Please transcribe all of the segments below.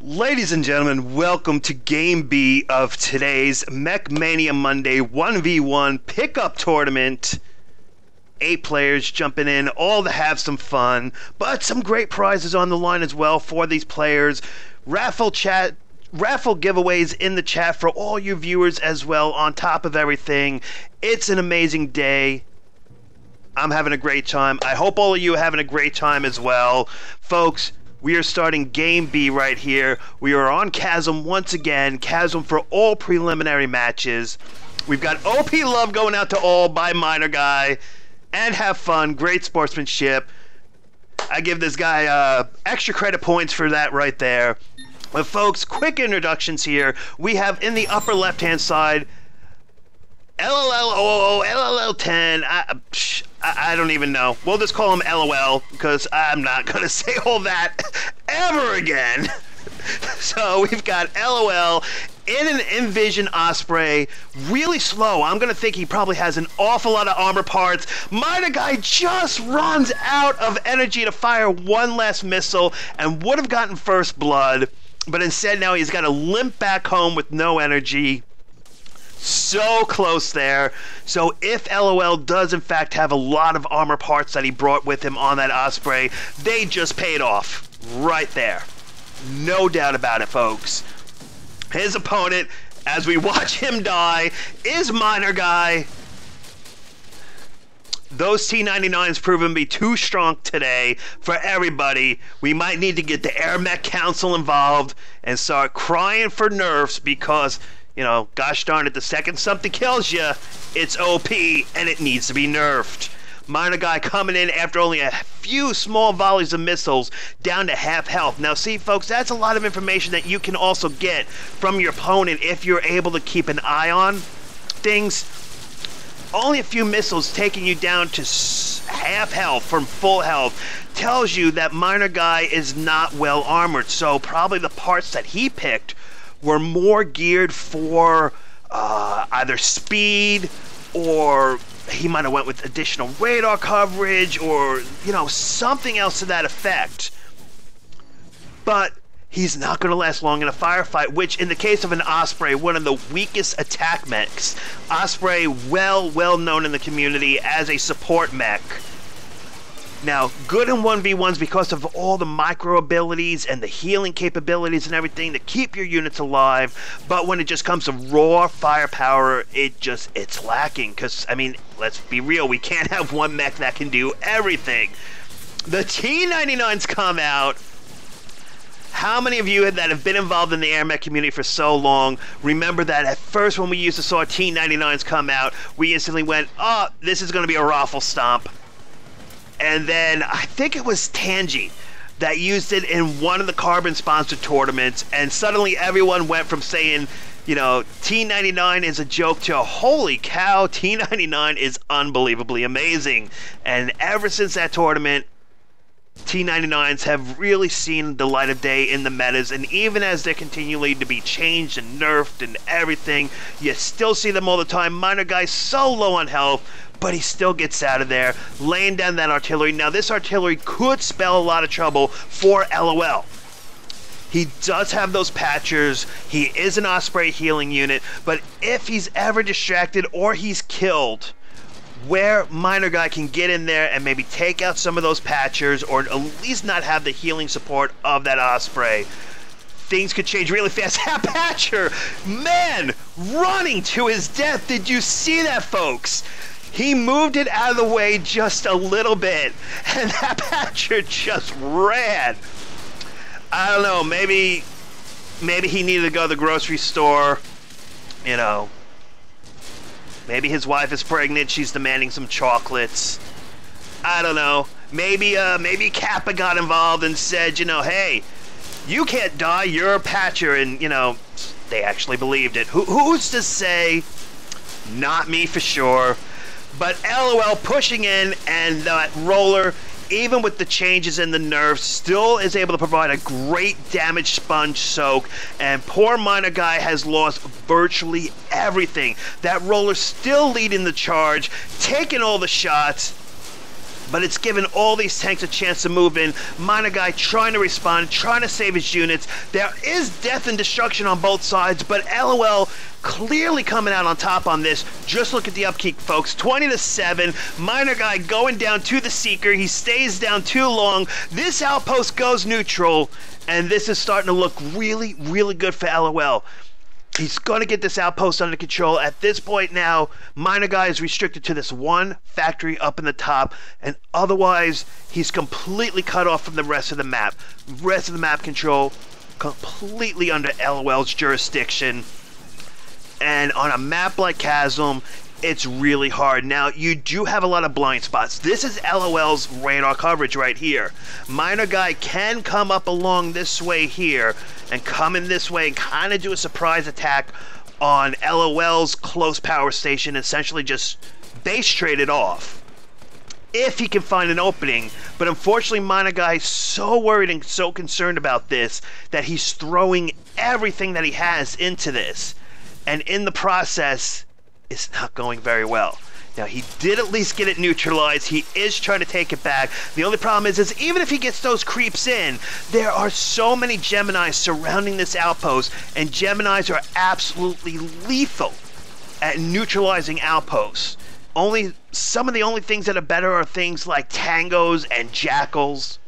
Ladies and gentlemen, welcome to Game B of today's Mech Mania Monday 1v1 pickup tournament. 8 players jumping in, all to have some fun, but some great prizes on the line as well for these players. Raffle giveaways in the chat for all you viewers as well. On top of everything, it's an amazing day. I'm having a great time. I hope all of you are having a great time as well. Folks, we are starting Game B right here. We are on Chasm once again. Chasm for all preliminary matches. We've got OP love going out to all by MinerGuy. And have fun. Great sportsmanship. I give this guy extra credit points for that right there. But folks, quick introductions here. We have in the upper left-hand side lllooolll10. I don't even know. We'll just call him LOL because I'm not going to say all that ever again. So we've got LOL in an Envision Osprey, really slow. I'm going to think he probably has an awful lot of armor parts. MinerGuy just runs out of energy to fire one last missile and would have gotten first blood, but instead now he's got to limp back home with no energy. So close there. So if LOL does in fact have a lot of armor parts that he brought with him on that Osprey, they just paid off right there. No doubt about it, folks. His opponent, as we watch him die, is MinerGuy. Those T99s proven to be too strong today for everybody. We might need to get the AirMech Council involved and start crying for nerfs because, you know, gosh darn it, the second something kills you, it's OP and it needs to be nerfed. MinerGuy coming in after only a few small volleys of missiles down to half health. Now see folks, that's a lot of information that you can also get from your opponent if you're able to keep an eye on things. Only a few missiles taking you down to half health from full health tells you that MinerGuy is not well armored. So probably the parts that he picked were more geared for either speed, or he might have went with additional radar coverage, or, you know, something else to that effect. But he's not going to last long in a firefight, which in the case of an Osprey, one of the weakest attack mechs. Osprey, well known in the community as a support mech. Now, good in 1v1s because of all the micro abilities and the healing capabilities and everything to keep your units alive, but when it just comes to raw firepower, it's lacking. Because, I mean, let's be real, we can't have one mech that can do everything. The T99s come out. How many of you that have been involved in the AirMech community for so long remember that at first when we used to saw T99s come out, we instantly went, oh, this is going to be a raffle stomp. And then I think it was Tangy that used it in one of the Carbon-sponsored tournaments, and suddenly everyone went from saying, you know, T99 is a joke to, holy cow, T99 is unbelievably amazing. And ever since that tournament, T99s have really seen the light of day in the metas, and even as they're continually to be changed and nerfed and everything, you still see them all the time. MinerGuy's so low on health, but he still gets out of there, laying down that artillery. Now, this artillery could spell a lot of trouble for LOL. He does have those patchers. He is an Osprey healing unit, but if he's ever distracted or he's killed, where MinerGuy can get in there and maybe take out some of those patchers, or at least not have the healing support of that Osprey, things could change really fast. That patcher, man, running to his death. Did you see that, folks? He moved it out of the way just a little bit, and that patcher just ran. I don't know, maybe he needed to go to the grocery store, you know. Maybe his wife is pregnant, she's demanding some chocolates. I don't know. Maybe Kappa got involved and said, you know, hey, you can't die, you're a patcher, and, you know, they actually believed it. Who's to say? Not me for sure. But LOL pushing in, and that roller, even with the changes in the nerfs, still is able to provide a great damage sponge soak, and poor MinerGuy has lost virtually everything. That roller still leading the charge, taking all the shots, but it's given all these tanks a chance to move in. MinerGuy trying to respond, trying to save his units. There is death and destruction on both sides, but LOL clearly coming out on top on this. Just look at the upkeep, folks. 20-7. MinerGuy going down to the Seeker. He stays down too long. This outpost goes neutral, and this is starting to look really, really good for LOL. He's going to get this outpost under control. At this point now, MinerGuy is restricted to this one factory up in the top, and otherwise, he's completely cut off from the rest of the map. Rest of the map control completely under LOL's jurisdiction. And on a map like Chasm, it's really hard. Now, you do have a lot of blind spots. This is LOL's radar coverage right here. MinerGuy can come up along this way here and come in this way and kind of do a surprise attack on LOL's close power station, essentially just base trade it off if he can find an opening. But unfortunately, MinerGuy is so worried and so concerned about this that he's throwing everything that he has into this. And in the process, it's not going very well. Now, he did at least get it neutralized. He is trying to take it back. The only problem is even if he gets those creeps in, there are so many Geminis surrounding this outpost, and Geminis are absolutely lethal at neutralizing outposts. Some of the only things that are better are things like Tangos and Jackals.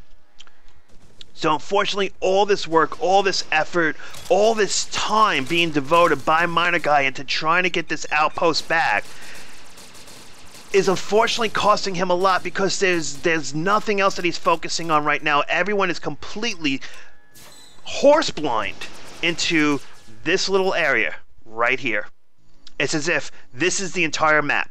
So unfortunately, all this work, all this effort, all this time being devoted by MinerGuy into trying to get this outpost back is unfortunately costing him a lot, because there's nothing else that he's focusing on right now. Everyone is completely horse blind into this little area right here. It's as if this is the entire map.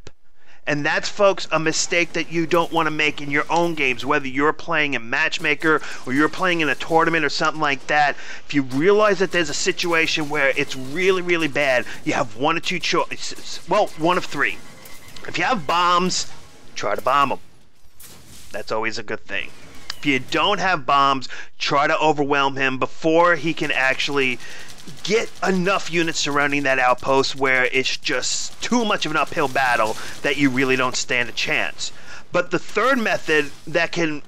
And that's, folks, a mistake that you don't want to make in your own games, whether you're playing in Matchmaker or you're playing in a tournament or something like that. If you realize that there's a situation where it's really, really bad, you have one or two choices. Well, one of three. If you have bombs, try to bomb them. That's always a good thing. If you don't have bombs, try to overwhelm him before he can actually get enough units surrounding that outpost where it's just too much of an uphill battle that you really don't stand a chance. But the third method that can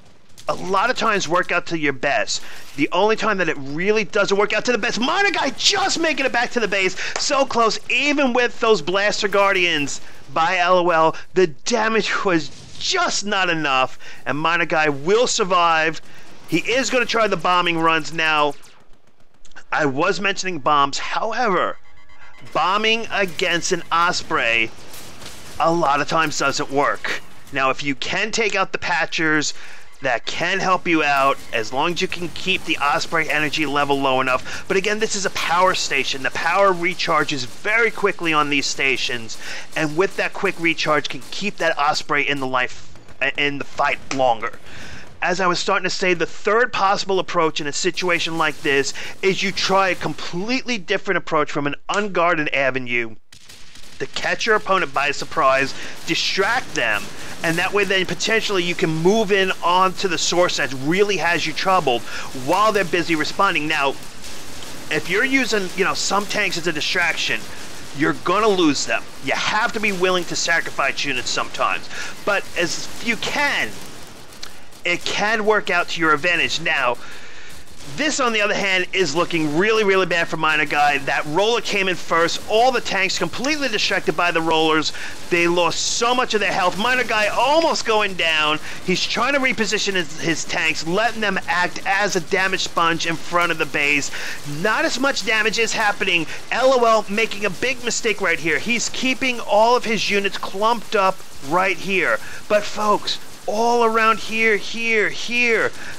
a lot of times work out to your best, the only time that it really doesn't work out to the best, MinerGuy just making it back to the base, so close, even with those Blaster Guardians by LOL, the damage was just not enough, and MinerGuy will survive. He is going to try the bombing runs now. I was mentioning bombs, however, bombing against an Osprey a lot of times doesn't work. Now, if you can take out the Patchers, that can help you out as long as you can keep the Osprey energy level low enough. But again, this is a power station. The power recharges very quickly on these stations, and with that quick recharge can keep that Osprey in the fight longer. As I was starting to say, the third possible approach in a situation like this is you try a completely different approach from an unguarded avenue to catch your opponent by surprise, distract them, and that way then potentially you can move in onto the source that really has you troubled while they're busy responding. Now, if you're using, some tanks as a distraction, you're gonna lose them. You have to be willing to sacrifice units sometimes. But as you can, it can work out to your advantage. Now, this, on the other hand, is looking really, really bad for MinerGuy. That roller came in first. All the tanks completely distracted by the rollers. They lost so much of their health. MinerGuy almost going down. He's trying to reposition his tanks, letting them act as a damage sponge in front of the base. Not as much damage is happening. LOL making a big mistake right here. He's keeping all of his units clumped up right here. But, folks, all around here,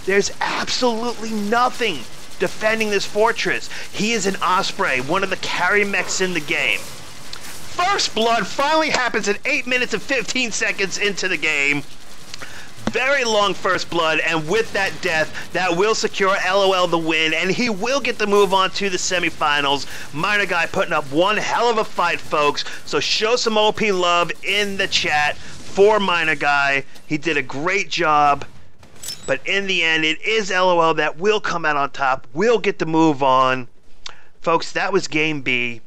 there's absolutely nothing defending this fortress. He is an Osprey, one of the carry mechs in the game. First blood finally happens at 8 minutes and 15 seconds into the game. Very long first blood, and with that death, that will secure LOL the win, and he will get the move on to the semifinals. MinerGuy putting up one hell of a fight, folks, so show some OP love in the chat for MinerGuy. He did a great job, but in the end, it is LOL that will come out on top, will get the move on. Folks, that was Game B.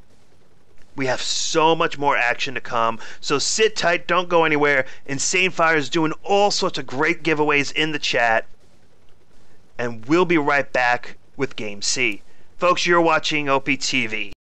We have so much more action to come. So sit tight, don't go anywhere. Insane Fire is doing all sorts of great giveaways in the chat. And we'll be right back with Game C. Folks, you're watching OPTV.